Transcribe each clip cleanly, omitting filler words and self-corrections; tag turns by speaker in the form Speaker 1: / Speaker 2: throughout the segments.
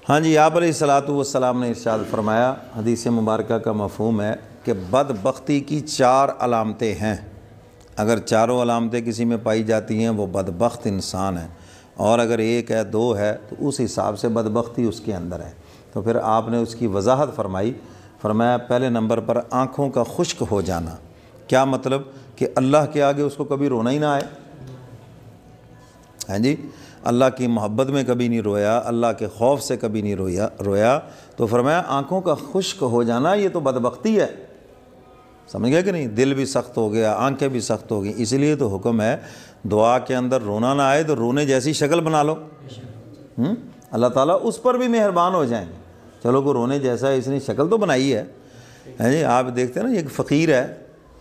Speaker 1: ہاں جی، آپ علیہ الصلاۃ والسلام نے ارشاد فرمایا، حدیث مبارکہ کا مفہوم ہے کہ بدبختی کی 4 علامتیں ہیں، اگر چاروں علامتیں کسی میں پائی جاتی ہیں وہ بدبخت انسان ہے، اور اگر 1 ہے 2 ہے تو اس حساب سے بدبختی اس کے اندر ہے۔ تو پھر آپ نے اس کی وضاحت فرمایا پہلے نمبر پر آنکھوں کا خشک ہو جانا۔ کیا مطلب؟ کہ اللہ کے آگے اس کو کبھی رونا ہی نہ آئے، ہاں جی، اللہ کی محبت میں کبھی نہیں رویا، اللہ کے خوف سے کبھی نہیں رویا، تو فرمایا آنکھوں کا خشک ہو جانا یہ تو بدبختی ہے۔ سمجھ گئے کہ نہیں؟ دل بھی سخت ہو گیا، آنکھیں بھی سخت ہو گئیں، اس لیے تو حکم ہے دعا کے اندر رونا نہ آئے تو رونے جیسی شکل بنا لو، اللہ تعالیٰ اس پر بھی مہربان ہو جائیں گے۔ چلو کو رونے جیسا ہے، اس نے شکل تو بنائی ہے جی۔ آپ دیکھتے ہیں نا، ایک فقیر ہے،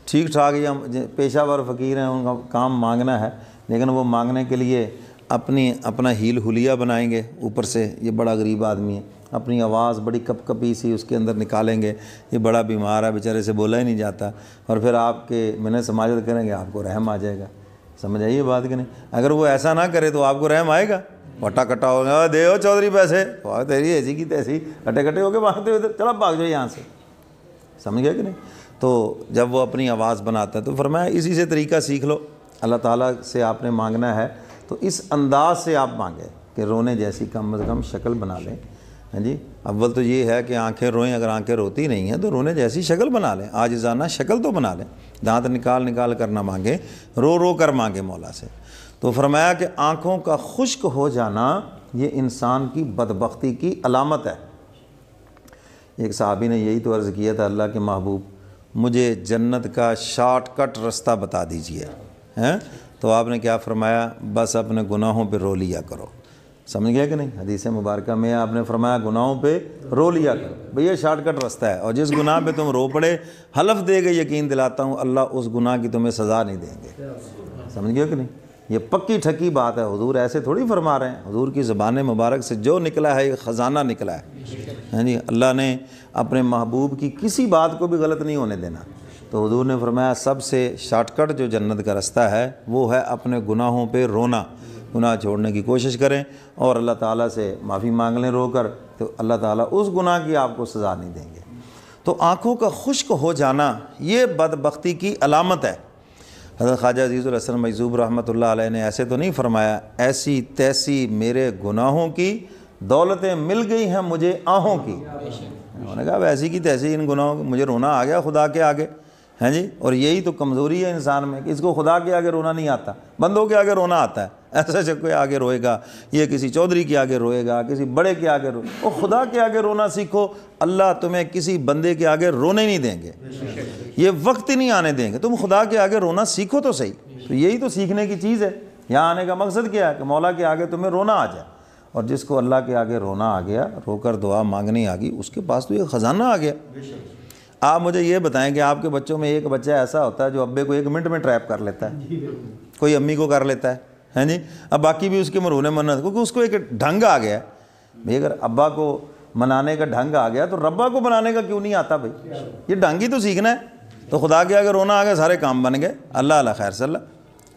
Speaker 1: ٹھیک ٹھاک یا پیشہ ور فقیر ہیں، ان کا کام مانگنا ہے، لیکن وہ مانگنے کے لیے اپنا ہیل حلیہ بنائیں گے اوپر سے، یہ بڑا غریب آدمی ہے، اپنی آواز بڑی کپ کپی سی اس کے اندر نکالیں گے، یہ بڑا بیمار ہے بیچارے سے بولا ہی نہیں جاتا، اور پھر آپ کے منت سماجت کریں گے، آپ کو رحم آ جائے گا۔ سمجھ آئیے بات کہ نہیں؟ اگر وہ ایسا نہ کرے تو آپ کو رحم آئے گا؟ وٹا کٹا ہو گیا، دے ہو چودھری پیسے، تیری ایسی کی تیسی کٹے کٹے ہو کے مانگتے ہوئے چلا بھاگ جاؤ یہاں سے۔ سمجھ گیا کہ نہیں؟ تو جب وہ اپنی آواز بناتا ہے تو فرمایا اسی سے طریقہ سیکھ لو، اللہ تعالیٰ سے آپ نے مانگنا ہے تو اس انداز سے آپ مانگیں کہ رونے جیسی کم از کم شکل بنا لیں، ہاں جی۔ اول تو یہ ہے کہ آنکھیں روئیں، اگر آنکھیں روتی نہیں ہیں تو رونے جیسی شکل بنا لیں، عاجزانہ شکل تو بنا لیں، دانت نکال کر نہ مانگیں، رو کر مانگیں مولا سے۔ تو فرمایا کہ آنکھوں کا خشک ہو جانا یہ انسان کی بدبختی کی علامت ہے۔ ایک صحابی نے یہی تو عرض کیا تھا، اللہ کے محبوب مجھے جنت کا شارٹ کٹ رستہ بتا دیجئے، تو آپ نے کیا فرمایا؟ بس اپنے گناہوں پہ رو لیا کرو۔ سمجھ گیا کہ نہیں؟ حدیث مبارکہ میں آپ نے فرمایا گناہوں پہ رو لیا کرو، بھئی یہ شارٹ کٹ رستہ ہے، اور جس گناہ پہ تم رو پڑے حلف دے گے یقین دلاتا ہوں اللہ اس گناہ کی تمہیں سزا نہیں دیں گے۔ سمجھ گیا کہ نہیں؟ یہ پکی ٹھکی بات ہے، حضور ایسے تھوڑی فرما رہے ہیں، حضور کی زبان مبارک سے جو نکلا ہے یہ خزانہ نکلا ہے، ہاں جی۔ اللہ نے اپنے محبوب کی کسی بات کو بھی غلط نہیں ہونے دینا، تو حضور نے فرمایا سب سے شارٹ کٹ جو جنت کا رستہ ہے وہ ہے اپنے گناہوں پہ رونا، گناہ چھوڑنے کی کوشش کریں اور اللہ تعالیٰ سے معافی مانگ لیں رو کر، تو اللہ تعالیٰ اس گناہ کی آپ کو سزا نہیں دیں گے۔ تو آنکھوں کا خشک ہو جانا یہ بدبختی کی علامت ہے۔ حضرت خواجہ عزیز الحسن مجذوب رحمۃ اللہ علیہ نے ایسے تو نہیں فرمایا ایسی تیسی میرے گناہوں کی دولتیں مل گئی ہیں مجھے آہوں کی، انہوں نے کہا ایسی کی تیسی ان گناہوں کی، مجھے رونا آ گیا خدا کے آگے، ہیں جی۔ اور یہی تو کمزوری ہے انسان میں کہ اس کو خدا کے آگے رونا نہیں آتا، بندوں کے آگے رونا آتا ہے۔ ایسا سے کوئی آگے روئے گا، یہ کسی چودھری کے آگے روئے گا، کسی بڑے کے آگے روئے گا، اور خدا کے آگے رونا سیکھو، اللہ تمہیں کسی بندے کے آگے رونے نہیں دیں گے، یہ وقت ہی نہیں آنے دیں گے، تم خدا کے آگے رونا سیکھو تو صحیح۔ تو یہی تو سیکھنے کی چیز ہے، یہاں آنے کا مقصد کیا ہے کہ مولا کے آگے تمہیں رونا آ جائے، اور جس کو اللہ کے آگے رونا آ گیا، رو کر دعا مانگنی آ گئی، اس کے پاس تو یہ خزانہ آ گیا۔ آپ مجھے یہ بتائیں کہ آپ کے بچوں میں ایک بچہ ایسا ہوتا ہے جو ابے کو 1 منٹ میں ٹریپ کر لیتا ہے، کوئی امی کو کر لیتا ہے جی، اب باقی بھی اس کے مرونے منت، کیونکہ اس کو ایک ڈھنگ آ گیا ہے۔ بھئی اگر ابا کو منانے کا ڈھنگ آ گیا تو ربا کو بنانے کا کیوں نہیں آتا؟ بھائی یہ ڈھنگ ہی تو سیکھنا ہے۔ تو خدا کے آگے رونا آ گیا، سارے کام بن گئے، اللہ خیر صلی اللہ،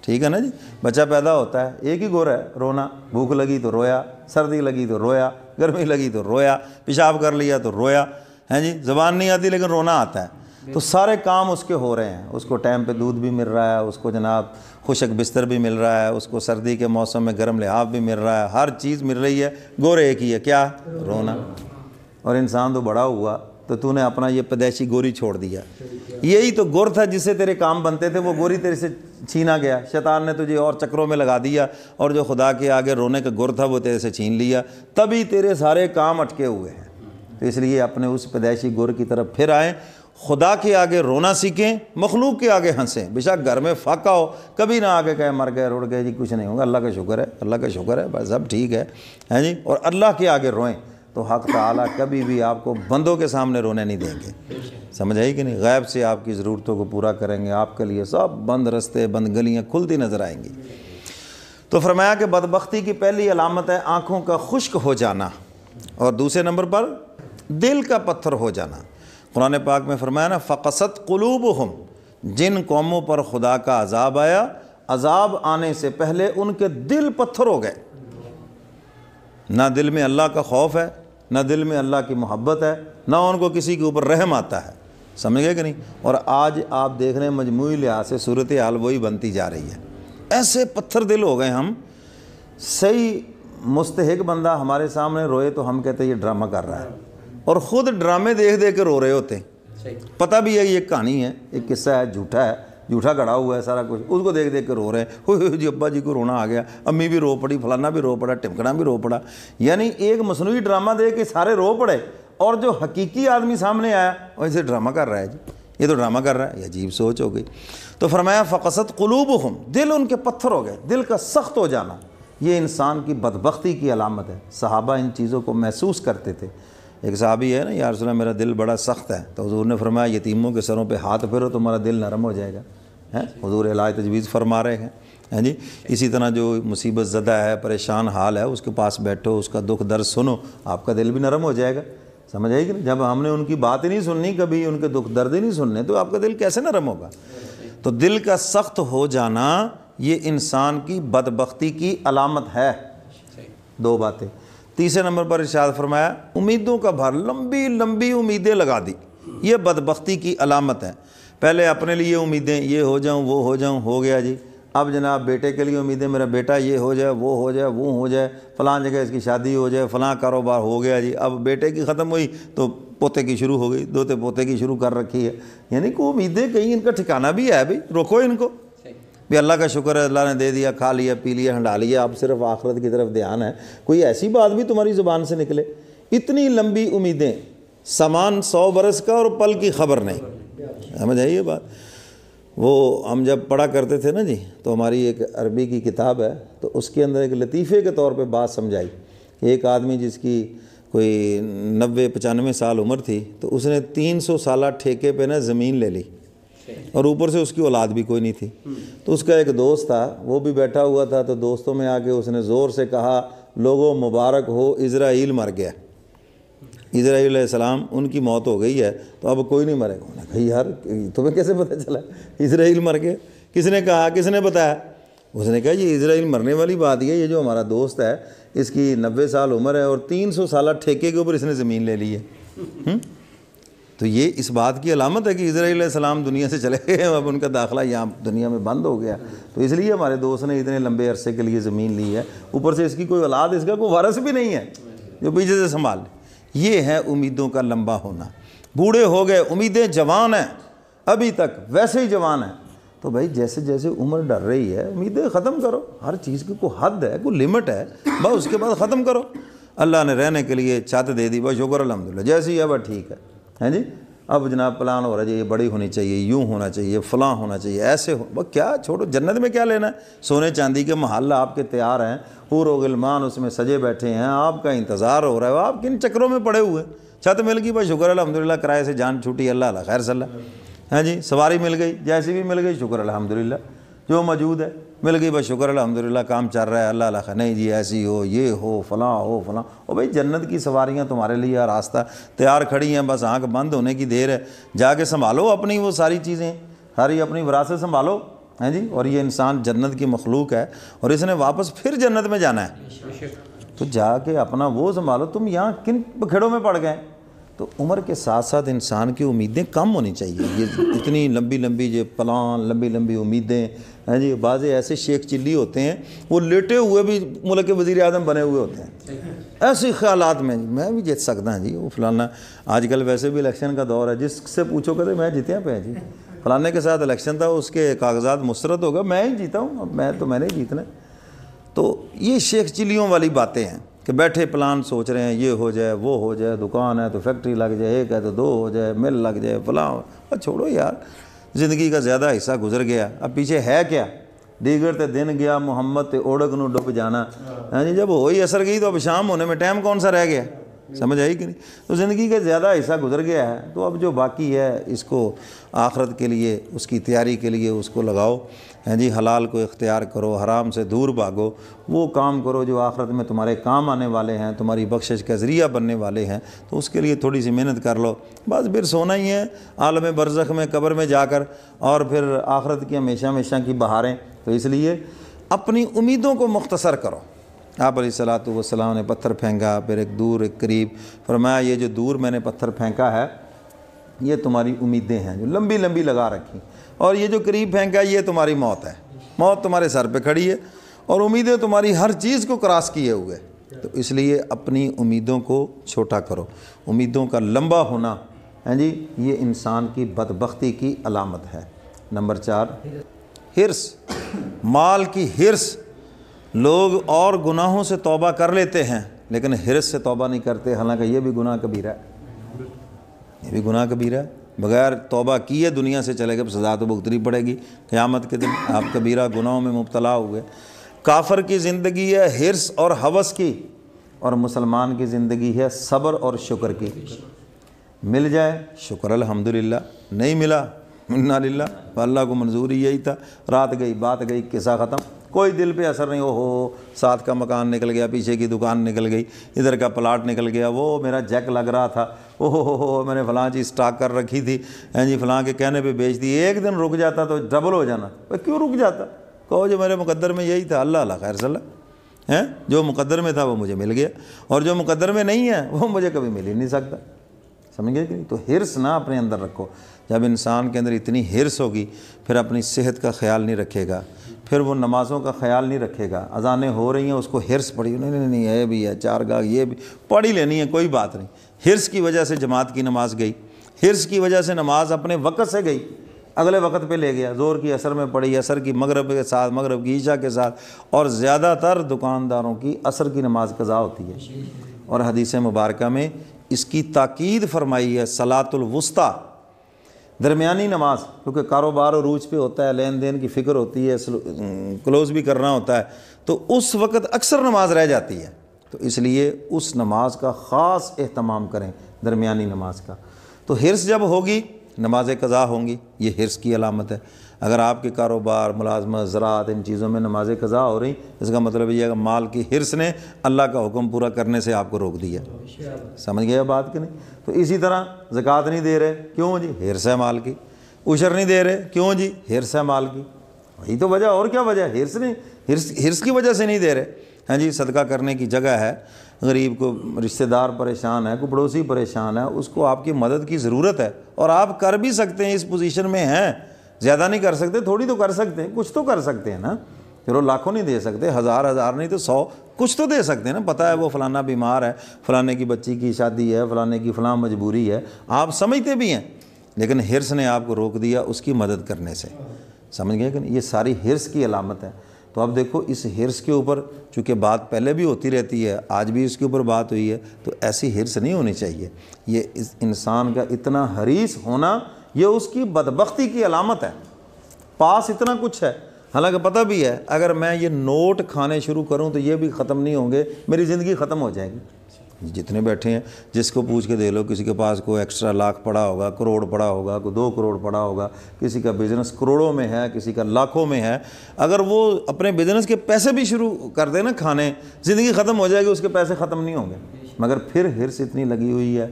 Speaker 1: ٹھیک ہے نا جی۔ بچہ پیدا ہوتا ہے، ایک ہی گور ہے رونا، بھوک لگی تو رویا، سردی لگی تو رویا، گرمی لگی تو رویا، پیشاب کر لیا تو رویا، ہیں جی۔ زبان نہیں آتی لیکن رونا آتا ہے، تو سارے کام اس کے ہو رہے ہیں، اس کو ٹائم پہ دودھ بھی مل رہا ہے، اس کو جناب خشک بستر بھی مل رہا ہے، اس کو سردی کے موسم میں گرم لحاف بھی مل رہا ہے، ہر چیز مل رہی ہے، گور ایک ہی ہے، کیا؟ رونا۔ اور انسان تو بڑا ہوا تو نے اپنا یہ پیدائشی گوری چھوڑ دیا، یہی تو گور تھا جس سے تیرے کام بنتے تھے، وہ گوری تیرے سے چھینا گیا، شیطان نے تجھے اور چکروں میں لگا دیا، اور جو خدا کے آگے رونے کا گور تھا وہ تیرے سے چھین لیا، تبھی تیرے سارے کام اٹکے ہوئے ہیں۔ تو اس لیے اپنے اس پیدائشی گور کی طرف پھر آئیں، خدا کے آگے رونا سیکھیں، مخلوق کے آگے ہنسیں، بے شک گھر میں فاقہ ہو کبھی نہ آگے کہے مر گئے رڑ گئے جی کچھ نہیں ہوگا، اللہ کا شکر ہے، اللہ کا شکر ہے، بس سب ٹھیک ہے جی۔ اور اللہ کے آگے روئیں تو حق تعالیٰ کبھی بھی آپ کو بندوں کے سامنے رونے نہیں دیں گے، سمجھ آئی کہ نہیں؟ غیب سے آپ کی ضرورتوں کو پورا کریں گے، آپ کے لیے سب بند رستے بند گلیاں کھلتی نظر آئیں گی۔ تو فرمایا کہ بدبختی کی پہلی علامت ہے آنکھوں کا خشک ہو جانا، اور دوسرے نمبر پر دل کا پتھر ہو جانا۔ قرآن پاک میں فرمایا نا فقست قلوبہم، جن قوموں پر خدا کا عذاب آیا، عذاب آنے سے پہلے ان کے دل پتھر ہو گئے، نہ دل میں اللہ کا خوف ہے، نہ دل میں اللہ کی محبت ہے، نہ ان کو کسی کے اوپر رحم آتا ہے، سمجھ گئے کہ نہیں؟ اور آج آپ دیکھ رہے ہیں مجموعی لحاظ سے صورتحال وہی بنتی جا رہی ہے، ایسے پتھر دل ہو گئے ہم، صحیح مستحق بندہ ہمارے سامنے روئے تو ہم کہتے ہیں یہ ڈرامہ کر رہا ہے، اور خود ڈرامے دیکھ دیکھ کے رو رہے ہوتے ہیں، پتہ بھی ہے یہ کہانی ہے، ایک قصہ ہے، جھوٹا گڑا ہوا ہے سارا کچھ، اس کو دیکھ دیکھ کے رو رہے ہیں، ہوئے جی ابا جی کو رونا آ گیا، امی بھی رو پڑی، فلانا بھی رو پڑا، ٹمکنا بھی رو پڑا، یعنی ایک مصنوعی ڈرامہ دیکھ کے سارے رو پڑے، اور جو حقیقی آدمی سامنے آیا ویسے ڈرامہ کر رہا ہے، جی یہ تو ڈرامہ کر رہا ہے، یہ عجیب سوچ ہو گئی۔ تو فرمایا فقست قلوبہم، دل ان کے پتھر ہو گئے، دل کا سخت ہو جانا یہ انسان کی بدبختی کی علامت ہے۔ صحابہ ان چیزوں کو محسوس کرتے تھے۔ ایک صحابی ہے نا، یا رسول اللہ میرا دل بڑا سخت ہے، تو حضور نے فرمایا یتیموں کے سروں پہ ہاتھ پھیرو تمہارا دل نرم ہو جائے گا، حضور علاج تجویز فرما رہے ہیں جی۔ اسی طرح جو مصیبت زدہ ہے، پریشان حال ہے، اس کے پاس بیٹھو، اس کا دکھ درد سنو، آپ کا دل بھی نرم ہو جائے گا، سمجھ آئی کہ نہیں؟ جب ہم نے ان کی بات ہی نہیں سننی، کبھی ان کے دکھ درد ہی نہیں سننے، تو آپ کا دل کیسے نرم ہوگا؟ تو دل کا سخت ہو جانا یہ انسان کی بدبختی کی علامت ہے۔ دو باتیں۔ تیسرے نمبر پر ارشاد فرمایا امیدوں کا بھر، لمبی لمبی امیدیں لگا دی، یہ بدبختی کی علامت ہے۔ پہلے اپنے لیے امیدیں، یہ ہو جاؤں وہ ہو جاؤں، ہو گیا جی۔ اب جناب بیٹے کے لیے امیدیں، میرا بیٹا یہ ہو جائے وہ ہو جائے وہ ہو جائے، فلاں جگہ اس کی شادی ہو جائے، فلاں کاروبار ہو گیا جی۔ اب بیٹے کی ختم ہوئی تو پوتے کی شروع ہو گئی، دوتے پوتے کی شروع کر رکھی ہے، یعنی کہ امیدیں کہیں ان کا ٹھکانہ بھی ہے بھائی، روکو ان کو بھی۔ اللہ کا شکر ہے اللہ نے دے دیا، کھا لیا پی لیا ہنڈا لیا، اب صرف آخرت کی طرف دھیان ہے۔ کوئی ایسی بات بھی تمہاری زبان سے نکلے؟ اتنی لمبی امیدیں، سامان 100 برس کا اور پل کی خبر نہیں، سمجھ آئی یہ بات؟ وہ ہم جب پڑھا کرتے تھے نا جی، تو ہماری ایک عربی کی کتاب ہے، تو اس کے اندر ایک لطیفے کے طور پہ بات سمجھائی کہ ایک آدمی جس کی کوئی 90-95 سال عمر تھی، تو اس نے 300 سالہ ٹھیکے پہ نا زمین لے لی، اور اوپر سے اس کی اولاد بھی کوئی نہیں تھی۔ تو اس کا ایک دوست تھا، وہ بھی بیٹھا ہوا تھا، تو دوستوں میں آ کے اس نے زور سے کہا لوگوں مبارک ہو، اسرائیل مر گیا، اسرائیل علیہ السلام ان کی موت ہو گئی ہے، تو اب کوئی نہیں مرے گا۔ انہوں نے کہا یار تمہیں کیسے پتہ چلا اسرائیل مر گیا؟ کس نے کہا، کس نے بتایا؟ اس نے کہا یہ اسرائیل مرنے والی بات یہ جو ہمارا دوست ہے اس کی 90 سال عمر ہے اور 300 سالہ ٹھیکے کے اوپر اس نے زمین لے لی ہے۔ تو یہ اس بات کی علامت ہے کہ اسرائیل علیہ السلام دنیا سے چلے گئے، اب ان کا داخلہ یہاں دنیا میں بند ہو گیا، تو اس لیے ہمارے دوست نے اتنے لمبے عرصے کے لیے زمین لی ہے، اوپر سے اس کی کوئی اولاد، اس کا کوئی وارث بھی نہیں ہے جو پیچھے سے سنبھال لے۔ یہ ہے امیدوں کا لمبا ہونا۔ بوڑھے ہو گئے، امیدیں جوان ہیں ابھی تک، ویسے ہی جوان ہیں، تو بھائی جیسے جیسے عمر ڈر رہی ہے امیدیں ختم کرو، ہر چیز کی کوئی حد ہے، کوئی لمٹ ہے، بس اس کے بعد ختم کرو۔ اللہ نے رہنے کے لیے چھت دے دی، بس شکر الحمدللہ، جیسی ہے بس ٹھیک ہے جی۔ اب جناب پلان ہو رہا ہے یہ بڑی ہونی چاہیے، یوں ہونا چاہیے، فلاں ہونا چاہیے، ایسے ہو، بس کیا چھوڑو، جنت میں کیا لینا ہے؟ سونے چاندی کے محل آپ کے تیار ہیں، حور و غلمان اس میں سجے بیٹھے ہیں، آپ کا انتظار ہو رہا ہے، آپ کن چکروں میں پڑے ہوئے؟ چھت مل گئی بس شکر الحمدللہ، کرائے سے جان چھوٹی، اللہ اللہ خیر صلی اللہ، ہاں جی، سواری مل گئی، جیسی بھی مل گئی شکر الحمدللہ، جو موجود ہے مل گئی بس شکر الحمدللہ، کام چل رہا ہے، اللہ اللہ خیر، نہیں جی ایسی ہو، یہ ہو، فلاں ہو، فلاں او بھائی جنت کی سواریاں تمہارے لیے راستہ تیار کھڑی ہیں، بس آنکھ بند ہونے کی دیر ہے، جا کے سنبھالو اپنی وہ ساری چیزیں، ساری اپنی وراثت سنبھالو، ہیں جی۔ اور یہ انسان جنت کی مخلوق ہے اور اس نے واپس پھر جنت میں جانا ہے، تو جا کے اپنا وہ سنبھالو، تم یہاں کن بکھیڑوں میں پڑ گئے؟ تو عمر کے ساتھ ساتھ انسان کی امیدیں کم ہونی چاہیے، یہ اتنی لمبی لمبی جو پلان، لمبی لمبی امیدیں ہیں جی۔ بعض ایسے شیخ چلی ہوتے ہیں وہ لیٹے ہوئے بھی ملک کے وزیر اعظم بنے ہوئے ہوتے ہیں، ایسے خیالات میں بھی جیت سکتا ہوں جی، وہ فلانا۔ آج کل ویسے بھی الیکشن کا دور ہے، جس سے پوچھو کہتے میں جیتیا پہ جی، فلانے کے ساتھ الیکشن تھا، اس کے کاغذات مسترد ہوگا، میں ہی جیتا ہوں، اب میں نے جیتنا ہے۔ تو یہ شیخ چلیوں والی باتیں ہیں کہ بیٹھے پلان سوچ رہے ہیں، یہ ہو جائے وہ ہو جائے، دکان ہے تو فیکٹری لگ جائے، ایک ہے تو 2 ہو جائے، مل لگ جائے، فلاں، چھوڑو یار، زندگی کا زیادہ حصہ گزر گیا، اب پیچھے ہے کیا؟ دیگر تے دن گیا محمد تے اوڑک نو ڈب جانا، ہاں جی، جب ہوئی اثر گئی تو اب شام ہونے میں ٹائم کون سا رہ گیا؟ سمجھ آئی کہ نہیں؟ تو زندگی کا زیادہ حصہ گزر گیا ہے، تو اب جو باقی ہے اس کو آخرت کے لیے، اس کی تیاری کے لیے اس کو لگاؤ، ہیں جی، حلال کو اختیار کرو، حرام سے دور بھاگو، وہ کام کرو جو آخرت میں تمہارے کام آنے والے ہیں، تمہاری بخشش کا ذریعہ بننے والے ہیں، تو اس کے لیے تھوڑی سی محنت کر لو، بس پھر سونا ہی ہے عالم برزخ میں، قبر میں جا کر، اور پھر آخرت کی ہمیشہ ہمیشہ کی بہاریں۔ تو اس لیے اپنی امیدوں کو مختصر کرو، آپ علیہ الصلوۃ والسلام نے پتھر پھینکا، پھر ایک دور ایک قریب، فرمایا یہ جو دور میں نے پتھر پھینکا ہے یہ تمہاری امیدیں ہیں جو لمبی لمبی لگا رکھی، اور یہ جو قریب پھینکا یہ تمہاری موت ہے، موت تمہارے سر پہ کھڑی ہے اور امیدیں تمہاری ہر چیز کو کراس کیے ہوئے۔ تو اس لیے اپنی امیدوں کو چھوٹا کرو، امیدوں کا لمبا ہونا ہے جی یہ انسان کی بدبختی کی علامت ہے۔ نمبر 4 حرص، مال کی حرص۔ لوگ اور گناہوں سے توبہ کر لیتے ہیں لیکن حرص سے توبہ نہیں کرتے، حالانکہ یہ بھی گناہ کبیرہ ہے، یہ بھی گناہ کبیرہ ہے۔ بغیر توبہ کیے دنیا سے چلے گئے، سزا تو بھگتنی پڑے گی قیامت کے دن، آپ کبیرہ گناہوں میں مبتلا ہوئے۔ کافر کی زندگی ہے حرص اور ہوس کی، اور مسلمان کی زندگی ہے صبر اور شکر کی۔ مل جائے شکر الحمدللہ، نہیں ملا انا للہ، اللہ کو منظور ہی یہی تھا، رات گئی بات گئی قصہ ختم، کوئی دل پہ اثر نہیں، ہو ساتھ کا مکان نکل گیا، پیچھے کی دکان نکل گئی، ادھر کا پلاٹ نکل گیا، وہ میرا جیک لگ رہا تھا، ہو میں نے فلاں چیز سٹاک کر رکھی تھی جی فلاں کے کہنے پہ بیچ دی، ایک دن رک جاتا تو ڈبل ہو جانا، کیوں رک جاتا؟ کہو جو میرے مقدر میں یہی تھا، اللہ اللہ خیر صلی اللہ ہے، جو مقدر میں تھا وہ مجھے مل گیا، اور جو مقدر میں نہیں ہے وہ مجھے کبھی مل ہی نہیں سکتا، سمجھ گئے کہ نہیں؟ تو حرص نہ اپنے اندر رکھو۔ جب انسان کے اندر اتنی حرص ہوگی پھر اپنی صحت کا خیال نہیں رکھے گا، پھر وہ نمازوں کا خیال نہیں رکھے گا، اذانیں ہو رہی ہیں اس کو حرص پڑی، نہیں یہ بھی ہے 4 گاہ یہ بھی پڑھ ہی لینی ہے، کوئی بات نہیں۔ حرص کی وجہ سے جماعت کی نماز گئی، حرص کی وجہ سے نماز اپنے وقت سے گئی، اگلے وقت پہ لے گیا، زور کی عصر میں پڑھی، عصر کی مغرب کے ساتھ، مغرب کی عشاء کے ساتھ، اور زیادہ تر دکانداروں کی عصر کی نماز قضا ہوتی ہے، اور حدیث مبارکہ میں اس کی تاکید فرمائی ہے، صلاۃ الوسطیٰ، درمیانی نماز، کیونکہ کاروبار عروج پہ ہوتا ہے، لین دین کی فکر ہوتی ہے، کلوز بھی کرنا ہوتا ہے، تو اس وقت اکثر نماز رہ جاتی ہے، تو اس لیے اس نماز کا خاص اہتمام کریں، درمیانی نماز کا۔ تو حرص جب ہوگی نمازیں قضا ہوں گی، یہ حرص کی علامت ہے۔ اگر آپ کے کاروبار، ملازمت، زراعت، ان چیزوں میں نمازیں قضا ہو رہی، اس کا مطلب یہ ہے کہ مال کی حرص نے اللہ کا حکم پورا کرنے سے آپ کو روک دیا، سمجھ گئے بات کہ نہیں؟ تو اسی طرح زکوٰۃ نہیں دے رہے، کیوں جی؟ حرص ہے مال کی۔ عشر نہیں دے رہے، کیوں جی؟ حرص ہے مال کی، وہی تو وجہ، اور کیا وجہ ہے؟ حرص نہیں، حرص کی وجہ سے نہیں دے رہے۔ ہاں جی، صدقہ کرنے کی جگہ ہے، غریب کو رشتہ دار پریشان ہے، کوئی پڑوسی پریشان ہے، اس کو آپ کی مدد کی ضرورت ہے، اور آپ کر بھی سکتے ہیں، اس پوزیشن میں ہیں، زیادہ نہیں کر سکتے، تھوڑی تو کر سکتے ہیں، کچھ تو کر سکتے ہیں نا۔ چلو لاکھوں نہیں دے سکتے، ہزار نہیں تو 100 کچھ تو دے سکتے ہیں نا، پتہ ہے وہ فلانا بیمار ہے، فلانے کی بچی کی شادی ہے، فلانے کی فلاں مجبوری ہے، آپ سمجھتے بھی ہیں، لیکن حرص نے آپ کو روک دیا اس کی مدد کرنے سے، سمجھ گئے کہ نہیں؟ یہ ساری حرص کی علامت ہے۔ تو اب دیکھو اس حرص کے اوپر چونکہ بات پہلے بھی ہوتی رہتی ہے، آج بھی اس کے اوپر بات ہوئی ہے، تو ایسی حرص نہیں ہونی چاہیے۔ یہ اس انسان کا اتنا حریص ہونا یہ اس کی بدبختی کی علامت ہے، پاس اتنا کچھ ہے، حالانکہ پتہ بھی ہے اگر میں یہ نوٹ کھانے شروع کروں تو یہ بھی ختم نہیں ہوں گے، میری زندگی ختم ہو جائے گی۔ جتنے بیٹھے ہیں جس کو پوچھ کے دے لو، کسی کے پاس کوئی ایکسٹرا لاکھ پڑا ہوگا، کروڑ پڑا ہوگا، کوئی 2 کروڑ پڑا ہوگا، کسی کا بزنس کروڑوں میں ہے، کسی کا لاکھوں میں ہے، اگر وہ اپنے بزنس کے پیسے بھی شروع کر دے نا کھانے، زندگی ختم ہو جائے گی، اس کے پیسے ختم نہیں ہوں گے۔ مگر پھر حرص اتنی لگی ہوئی ہے،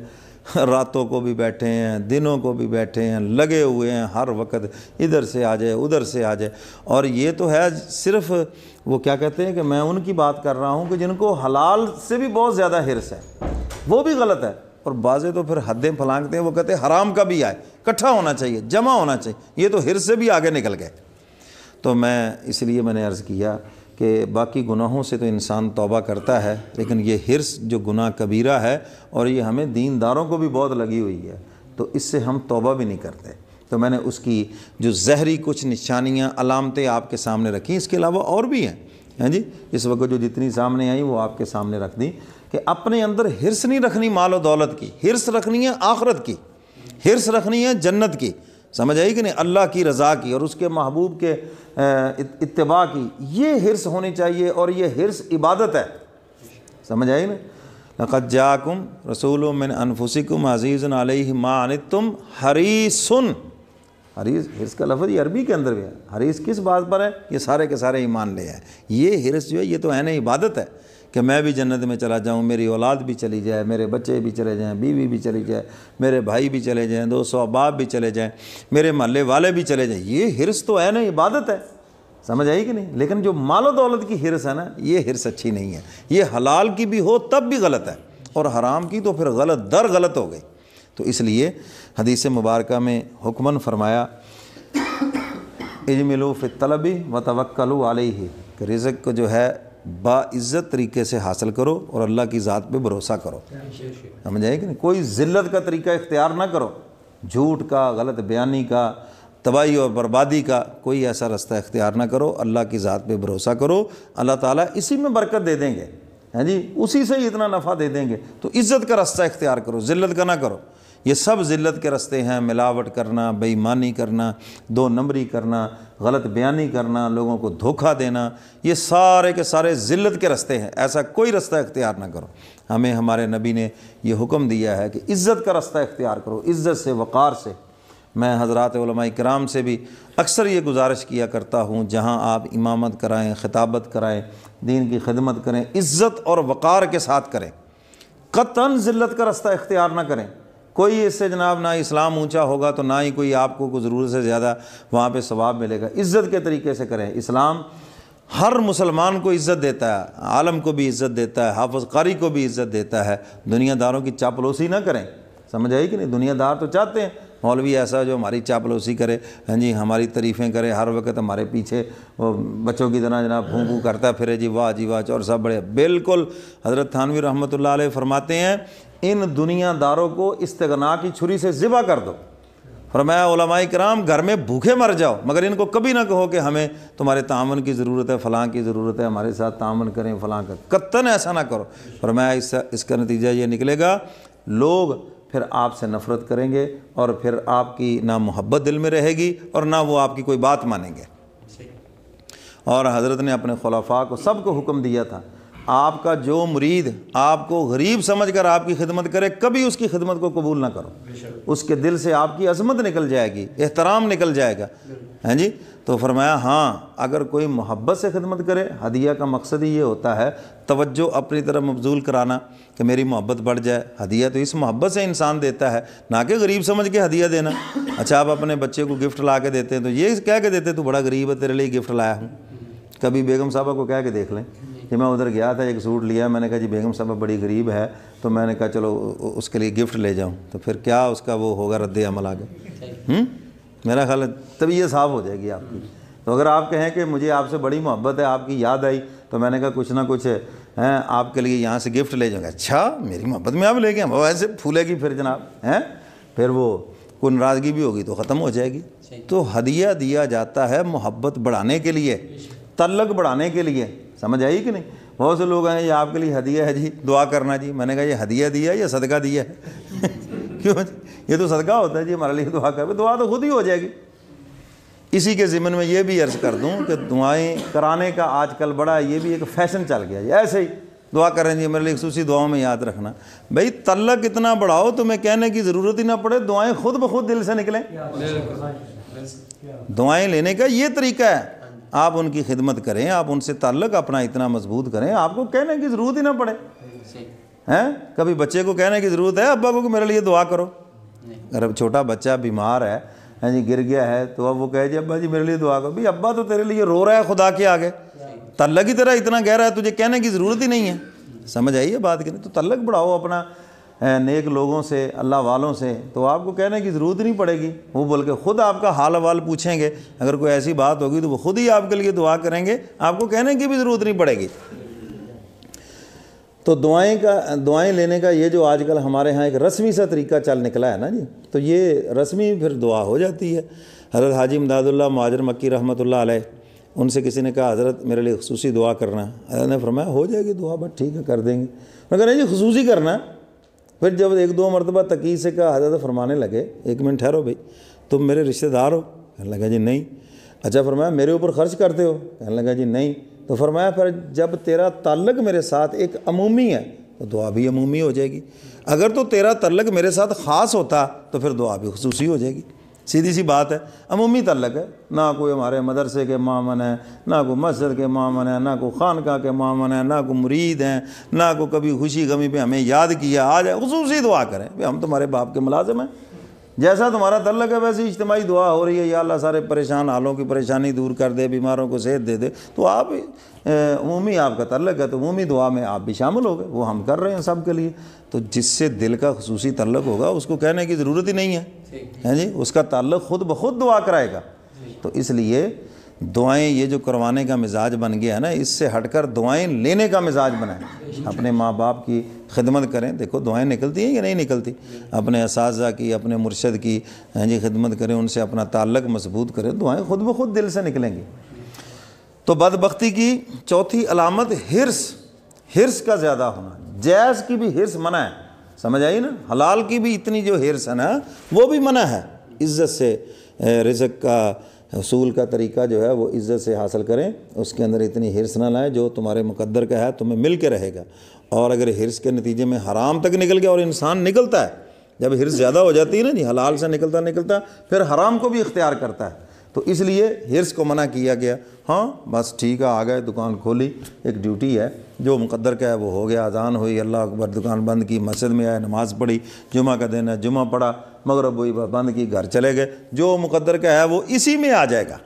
Speaker 1: راتوں کو بھی بیٹھے ہیں، دنوں کو بھی بیٹھے ہیں، لگے ہوئے ہیں، ہر وقت ادھر سے آ جائے ادھر سے آ جائے۔ اور یہ تو ہے صرف وہ کیا کہتے ہیں کہ میں ان کی بات کر رہا ہوں کہ جن کو حلال سے بھی بہت زیادہ حرص ہے، وہ بھی غلط ہے، اور بعضے تو پھر حدیں پھلانگتے ہیں، وہ کہتے ہیں حرام کا بھی آئے، اکٹھا ہونا چاہیے، جمع ہونا چاہیے، یہ تو حرص سے بھی آگے نکل گئے۔ تو میں اس لیے میں نے عرض کیا کہ باقی گناہوں سے تو انسان توبہ کرتا ہے، لیکن یہ حرص جو گناہ کبیرہ ہے، اور یہ ہمیں دینداروں کو بھی بہت لگی ہوئی ہے، تو اس سے ہم توبہ بھی نہیں کرتے۔ تو میں نے اس کی جو زہری کچھ نشانیاں، علامتیں آپ کے سامنے رکھیں، اس کے علاوہ اور بھی ہیں، ہاں جی، اس وقت جو جتنی سامنے آئیں وہ آپ کے سامنے رکھ دیں، کہ اپنے اندر حرص نہیں رکھنی مال و دولت کی، حرص رکھنی ہے آخرت کی، حرص رکھنی ہے جنت کی، سمجھ آئی کہ نہیں؟ اللہ کی رضا کی اور اس کے محبوب کے اتباع کی، یہ حرص ہونی چاہیے، اور یہ حرص عبادت ہے، سمجھ آئی نا؟ لقد جاءکم رسول من انفسکم عزیز علیہ ما عنتم حریص، حرص کا لفظ یہ عربی کے اندر بھی ہے، حریص کس بات پر ہے؟ یہ سارے کے سارے ایمان لے آئے، یہ حرص جو ہے یہ تو عین عبادت ہے، کہ میں بھی جنت میں چلا جاؤں، میری اولاد بھی چلی جائے، میرے بچے بھی چلے جائیں، بیوی بھی چلی جائے، میرے بھائی بھی چلے جائیں، 200 باپ بھی چلے جائیں، میرے محلے والے بھی چلے جائیں، یہ حرص تو عین عبادت ہے، سمجھ آئی کہ نہیں؟ لیکن جو مال و دولت کی حرص ہے نا، یہ حرص اچھی نہیں ہے. یہ حلال کی بھی ہو تب بھی غلط ہے، اور حرام کی تو پھر غلط در غلط ہو گئی. تو اس لیے حدیث مبارکہ میں حکمن فرمایا اجملوا فی الطلب وتوکلوا علیہ، کہ رزق کو جو ہے باعزت طریقے سے حاصل کرو اور اللہ کی ذات پہ بھروسہ کرو. سمجھ آئے کہ نہیں؟ کوئی ذلت کا طریقہ اختیار نہ کرو، جھوٹ کا، غلط بیانی کا، تباہی اور بربادی کا کوئی ایسا رستہ اختیار نہ کرو. اللہ کی ذات پہ بھروسہ کرو، اللہ تعالیٰ اسی میں برکت دے دیں گے. ہاں جی، اسی سے ہی اتنا نفع دے دیں گے. تو عزت کا رستہ اختیار کرو، ذلت کا نہ کرو. یہ سب ذلت کے رستے ہیں. ملاوٹ کرنا، بے ایمانی کرنا، دو نمبری کرنا، غلط بیانی کرنا، لوگوں کو دھوکہ دینا، یہ سارے کے سارے ذلت کے رستے ہیں. ایسا کوئی رستہ اختیار نہ کرو. ہمیں ہمارے نبی نے یہ حکم دیا ہے کہ عزت کا رستہ اختیار کرو، عزت سے، وقار سے. میں حضرات علماء کرام سے بھی اکثر یہ گزارش کیا کرتا ہوں، جہاں آپ امامت کرائیں، خطابت کرائیں، دین کی خدمت کریں، عزت اور وقار کے ساتھ کریں. قطعاً ذلت کا رستہ اختیار نہ کریں. کوئی اس سے جناب نہ اسلام اونچا ہوگا تو نہ ہی کوئی آپ کو ضرورت سے زیادہ وہاں پہ ثواب ملے گا. عزت کے طریقے سے کریں. اسلام ہر مسلمان کو عزت دیتا ہے، عالم کو بھی عزت دیتا ہے، حافظ قاری کو بھی عزت دیتا ہے. دنیا داروں کی چاپلوسی نہ کریں. سمجھ آئی کہ نہیں؟ دنیا دار تو چاہتے ہیں مولوی ایسا جو ہماری چاپلوسی کرے، ہاں جی، ہماری تعریفیں کرے، ہر وقت ہمارے پیچھے وہ بچوں کی طرح جناب بھوں بھوں کرتا پھرے، جی واہ جی واہ، اور سب بڑے. بالکل حضرت تھانوی رحمۃ اللہ علیہ فرماتے ہیں ان دنیا داروں کو استغنا کی چھری سے ذبح کر دو. فرمایا علماء کرام گھر میں بھوکے مر جاؤ مگر ان کو کبھی نہ کہو کہ ہمیں تمہارے تعاون کی ضرورت ہے، فلاں کی ضرورت ہے، ہمارے ساتھ تعاون کریں، فلاں کا. قطعاً ایسا نہ کرو. فرمایا اس کا نتیجہ یہ نکلے گا، لوگ پھر آپ سے نفرت کریں گے اور پھر آپ کی نہ محبت دل میں رہے گی اور نہ وہ آپ کی کوئی بات مانیں گے. اور حضرت نے اپنے خلفاء کو سب کو حکم دیا تھا، آپ کا جو مرید آپ کو غریب سمجھ کر آپ کی خدمت کرے، کبھی اس کی خدمت کو قبول نہ کرو. اس کے دل سے آپ کی عظمت نکل جائے گی، احترام نکل جائے گا. ہاں جی. تو فرمایا ہاں اگر کوئی محبت سے خدمت کرے، ہدیہ کا مقصد ہی یہ ہوتا ہے توجہ اپنی طرف مبذول کرانا کہ میری محبت بڑھ جائے. ہدیہ تو اس محبت سے انسان دیتا ہے، نہ کہ غریب سمجھ کے ہدیہ دینا. اچھا آپ اپنے بچے کو گفٹ لا کے دیتے ہیں تو یہ کہہ کے دیتے تو بڑا غریب ہے تیرے لیے گفٹ لایا ہوں. کبھی بیگم صاحبہ کو کہہ کے دیکھ لیں کہ میں ادھر گیا تھا، ایک سوٹ لیا، میں نے کہا جی بیگم صاحبہ بڑی غریب ہے تو میں نے کہا چلو اس کے لیے گفٹ لے جاؤں، تو پھر کیا اس کا وہ ہوگا رد عمل آگے. میرا خیال ہے طبیعت صاف ہو جائے گی آپ کی. تو اگر آپ کہیں کہ مجھے آپ سے بڑی محبت ہے، آپ کی یاد آئی تو میں نے کہا کچھ نہ کچھ ہیں آپ کے لیے یہاں سے گفٹ لے جاؤں گا. اچھا میری محبت میں آپ لے گئے، وہ ایسے پھولے گی پھر جناب ہیں، پھر وہ کوئی ناراضگی بھی ہوگی تو ختم ہو جائے گی. تو ہدیہ دیا جاتا ہے محبت بڑھانے کے لیے، تعلق بڑھانے کے لیے. سمجھ آئی کہ نہیں؟ بہت سے لوگ ہیں یہ آپ کے لیے ہدیہ ہے جی دعا کرنا جی. میں نے کہا یہ ہدیہ دیا ہے یا صدقہ دیا ہے؟ کیوں؟ یہ تو صدقہ ہوتا ہے جی ہمارے لیے دعا کر، دعا تو خود ہی ہو جائے گی. اسی کے ضمن میں یہ بھی عرض کر دوں کہ دعائیں کرانے کا آج کل بڑا یہ بھی ایک فیشن چل گیا ہے. ایسے ہی دعا کریں جی میرے لیے خصوصی دعاؤں میں یاد رکھنا. بھائی تعلق اتنا بڑھاؤ تمہیں کہنے کی ضرورت ہی نہ پڑے، دعائیں خود بخود دل سے نکلیں. دعائیں لینے کا یہ طریقہ ہے، آپ ان کی خدمت کریں، آپ ان سے تعلق اپنا اتنا مضبوط کریں، آپ کو کہنے کی ضرورت ہی نہ پڑے. ہیں کبھی بچے کو کہنے کی ضرورت ہے ابا کو کہ میرے لیے دعا کرو؟ اگر اب چھوٹا بچہ بیمار ہے، ہاں جی گر گیا ہے، تو اب وہ کہے جی ابا جی میرے لیے دعا کرو. بھائی ابا تو تیرے لیے رو رہا ہے خدا کے آگے، تعلق ہی تیرا اتنا گہرا ہے، تجھے کہنے کی ضرورت ہی نہیں ہے. سمجھ آئیے بات کہ نہیں؟ تو تعلق بڑھاؤ اپنا نیک لوگوں سے، اللہ والوں سے، تو آپ کو کہنے کی ضرورت نہیں پڑے گی. وہ بول کے خود آپ کا حال احوال پوچھیں گے. اگر کوئی ایسی بات ہوگی تو وہ خود ہی آپ کے لیے دعا کریں گے، آپ کو کہنے کی بھی ضرورت نہیں پڑے گی. تو دعائیں لینے کا یہ جو آج کل ہمارے ہاں ایک رسمی سا طریقہ چل نکلا ہے نا جی، تو یہ رسمی پھر دعا ہو جاتی ہے. حضرت حاجی امداد اللہ مہاجر مکی رحمۃ اللہ علیہ، ان سے کسی نے کہا حضرت میرے لیے خصوصی دعا کرنا. حضرت نے فرمایا ہو جائے گی دعا، بس ٹھیک ہے کر دیں گے. میں کہا نہیں جی خصوصی کرنا. پھر جب ایک دو مرتبہ تقی سے کہا، حضرت فرمانے لگے ایک منٹ ٹھہرو بھائی، تم میرے رشتہ دار ہو؟ کہنے لگا جی نہیں. اچھا فرمایا میرے اوپر خرچ کرتے ہو؟ کہنے لگا جی نہیں. تو فرمایا پھر جب تیرا تعلق میرے ساتھ ایک عمومی ہے تو دعا بھی عمومی ہو جائے گی. اگر تو تیرا تعلق میرے ساتھ خاص ہوتا تو پھر دعا بھی خصوصی ہو جائے گی. سیدھی سی بات ہے. عمومی تعلق ہے، نہ کوئی ہمارے مدرسے کے معامن ہیں، نہ کوئی مسجد کے معامن ہیں، نہ کوئی خانقاہ کے معامن ہیں، نہ کوئی مرید ہیں، نہ کوئی کبھی خوشی غمی پہ ہمیں یاد کیا، آ جائے خصوصی دعا کریں. ہم تمہارے باپ کے ملازم ہیں، جیسا تمہارا تعلق ہے ویسے اجتماعی دعا ہو رہی ہے، یا اللہ سارے پریشان حالوں کی پریشانی دور کر دے، بیماروں کو صحت دے دے، تو آپ عمومی آپ کا تعلق ہے تو عمومی دعا میں آپ بھی شامل ہو گئے، وہ ہم کر رہے ہیں سب کے لیے۔ تو جس سے دل کا خصوصی تعلق ہوگا اس کو کہنے کی ضرورت ہی نہیں ہے جی، اس کا تعلق خود بخود دعا کرائے گا۔ تو اس لیے دعائیں یہ جو کروانے کا مزاج بن گیا ہے نا، اس سے ہٹ کر دعائیں لینے کا مزاج بنائیں۔ اپنے ماں باپ کی خدمت کریں، دیکھو دعائیں نکلتی ہیں یا نہیں نکلتی، اپنے اساتذہ کی، اپنے مرشد کی جی خدمت کریں، ان سے اپنا تعلق مضبوط کریں، دعائیں خود بخود دل سے نکلیں گی۔ تو بدبختی کی چوتھی علامت حرص کا زیادہ ہونا۔ جائز کی بھی حرص منع ہے، سمجھ آئی نا، حلال کی بھی اتنی جو حرص ہے نا وہ بھی منع ہے۔ عزت سے رزق کا حصول کا طریقہ جو ہے وہ عزت سے حاصل کریں، اس کے اندر اتنی حرص نہ لائیں، جو تمہارے مقدر کا ہے تمہیں مل کے رہے گا۔ اور اگر حرص کے نتیجے میں حرام تک نکل گیا، اور انسان نکلتا ہے جب حرص زیادہ ہو جاتی ہے نا جی، حلال سے نکلتا پھر حرام کو بھی اختیار کرتا ہے، تو اس لیے حرص کو منع کیا گیا۔ ہاں بس ٹھیک ہے، آ گئے دکان کھولی، ایک ڈیوٹی ہے، جو مقدر کا ہے وہ ہو گیا، اذان ہوئی، اللہ اکبر، دکان بند کی، مسجد میں آئے، نماز پڑھی، جمعہ کا دن ہے، جمعہ پڑھا، مغرب ہوئی بند کی، گھر چلے گئے، جو مقدر کا ہے وہ اسی میں آ جائے گا۔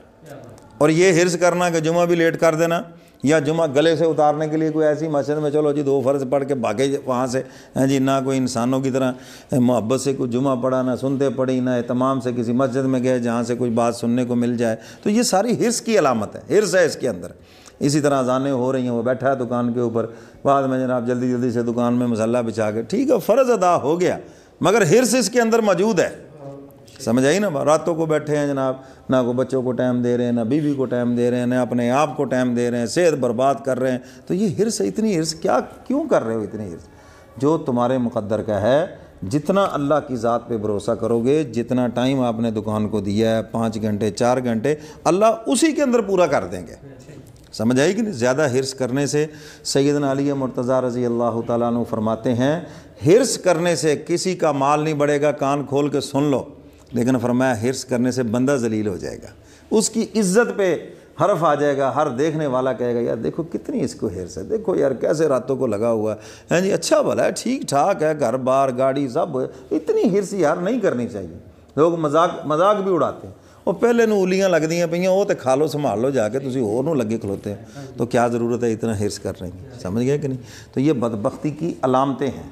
Speaker 1: اور یہ حرص کرنا کہ جمعہ بھی لیٹ کر دینا، یا جمعہ گلے سے اتارنے کے لیے کوئی ایسی مسجد میں چلو جی 2 فرض پڑھ کے بھاگے وہاں سے جی، نہ کوئی انسانوں کی طرح محبت سے کوئی جمعہ پڑھا، نہ سنتے پڑھی، نہ اہتمام سے کسی مسجد میں گئے جہاں سے کوئی بات سننے کو مل جائے، تو یہ ساری حرص کی علامت ہے، حرص ہے اس کے اندر۔ اسی طرح اذانیں ہو رہی ہیں، وہ بیٹھا ہے دکان کے اوپر، بعد میں جناب جلدی سے دکان میں مصلی بچھا کے، ٹھیک ہے فرض ادا ہو گیا، مگر حرص اس کے اندر موجود ہے، سمجھ آئی نا۔ راتوں کو بیٹھے ہیں جناب، نہ کو بچوں کو ٹائم دے رہے ہیں، نہ بیوی کو ٹائم دے رہے ہیں، نہ اپنے آپ کو ٹائم دے رہے ہیں، صحت برباد کر رہے ہیں، تو یہ حرص ہے، اتنی حرص کیوں کر رہے ہو؟ اتنی حرص جو تمہارے مقدر کا ہے، جتنا اللہ کی ذات پہ بھروسہ کرو گے، جتنا ٹائم آپ نے دکان کو دیا ہے 5 گھنٹے 4 گھنٹے، اللہ اسی کے اندر پورا کر دیں گے، سمجھ آئی کہ نہیں۔ زیادہ حرص کرنے سے سیدنا علی مرتضیٰ رضی اللہ تعالیٰ عنہ فرماتے ہیں، حرص کرنے سے کسی کا مال نہیں بڑھے گا، کان کھول کے سن لو، لیکن فرمایا حرص کرنے سے بندہ ذلیل ہو جائے گا، اس کی عزت پہ حرف آ جائے گا، ہر دیکھنے والا کہے گا یار دیکھو کتنی اس کو حرص ہے، دیکھو یار کیسے راتوں کو لگا ہوا ہے جی، اچھا بھلا ہے، ٹھیک ٹھاک ہے، گھر بار گاڑی سب، اتنی حرص یار نہیں کرنی چاہیے۔ لوگ مذاق بھی اڑاتے ہیں، وہ پہلے نو الیاں لگدیاں پہ وہ تو کھا لو سنبھال لو جا کے، تسی اور نو لگے کھلوتے ہیں، تو کیا ضرورت ہے اتنا حرص کر رہے ہیں، سمجھ گئے کہ نہیں۔ تو یہ بدبختی کی علامتیں ہیں۔